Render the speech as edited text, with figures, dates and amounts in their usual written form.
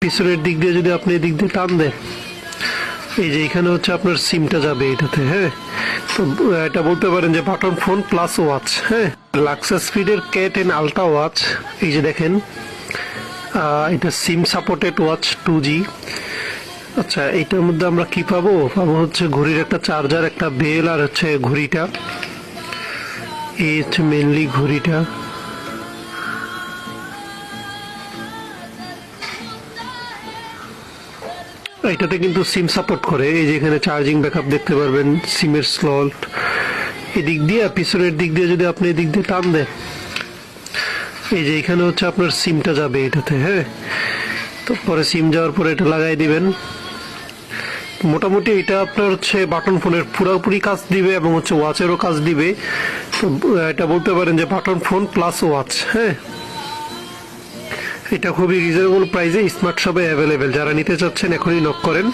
পিছনের দিক দিয়ে যদি আপনি এদিক দিয়ে টান দেন, এই যে এখানে হচ্ছে আপনার সিমটা যাবে এটাতে। হ্যাঁ, তো এটা বলতে পারেন যে বাটন ফোন প্লাস ওয়াচ। হ্যাঁ, লাক্সা স্পিডের K10 আলট্রা ওয়াচ। এই যে দেখেন, এটা সিম সাপোর্টেড ওয়াচ 2G। আচ্ছা, এটার মধ্যে আমরা কি পাবো? পাবো হচ্ছে ঘড়ির একটা চার্জার, একটা বেল, আর হচ্ছে ঘড়িটা। এই হচ্ছে মেনলি ঘড়িটা। এটাতে কিন্তু সিম সাপোর্ট করে। এই যে এখানে চার্জিং ব্যাকআপ দেখতে পারবেন, সিমের স্লট এদিক দিয়ে, পিছনের দিক দিয়ে যদি আপনি এদিক দিয়ে টান দেন, এই যে এখানে হচ্ছে আপনার সিমটা যাবে এটাতে। হ্যাঁ, তো পরে সিম যাওয়ার পরে এটা লাগাই দিবেন। মোটামুটি এটা আপনার হচ্ছে বাটন ফোনের পুরোপুরি কাজ দিবে এবং হচ্ছে ওয়াচেরও কাজ দিবে। তো এটা বলতে পারেন যে বাটন ফোন প্লাস ওয়াচ। হ্যাঁ, এটা খুবই রিজনেবল প্রাইসে স্মার্ট শপে অ্যাভেলেবেল। যারা নিতে চাচ্ছেন এখনই নক করেন।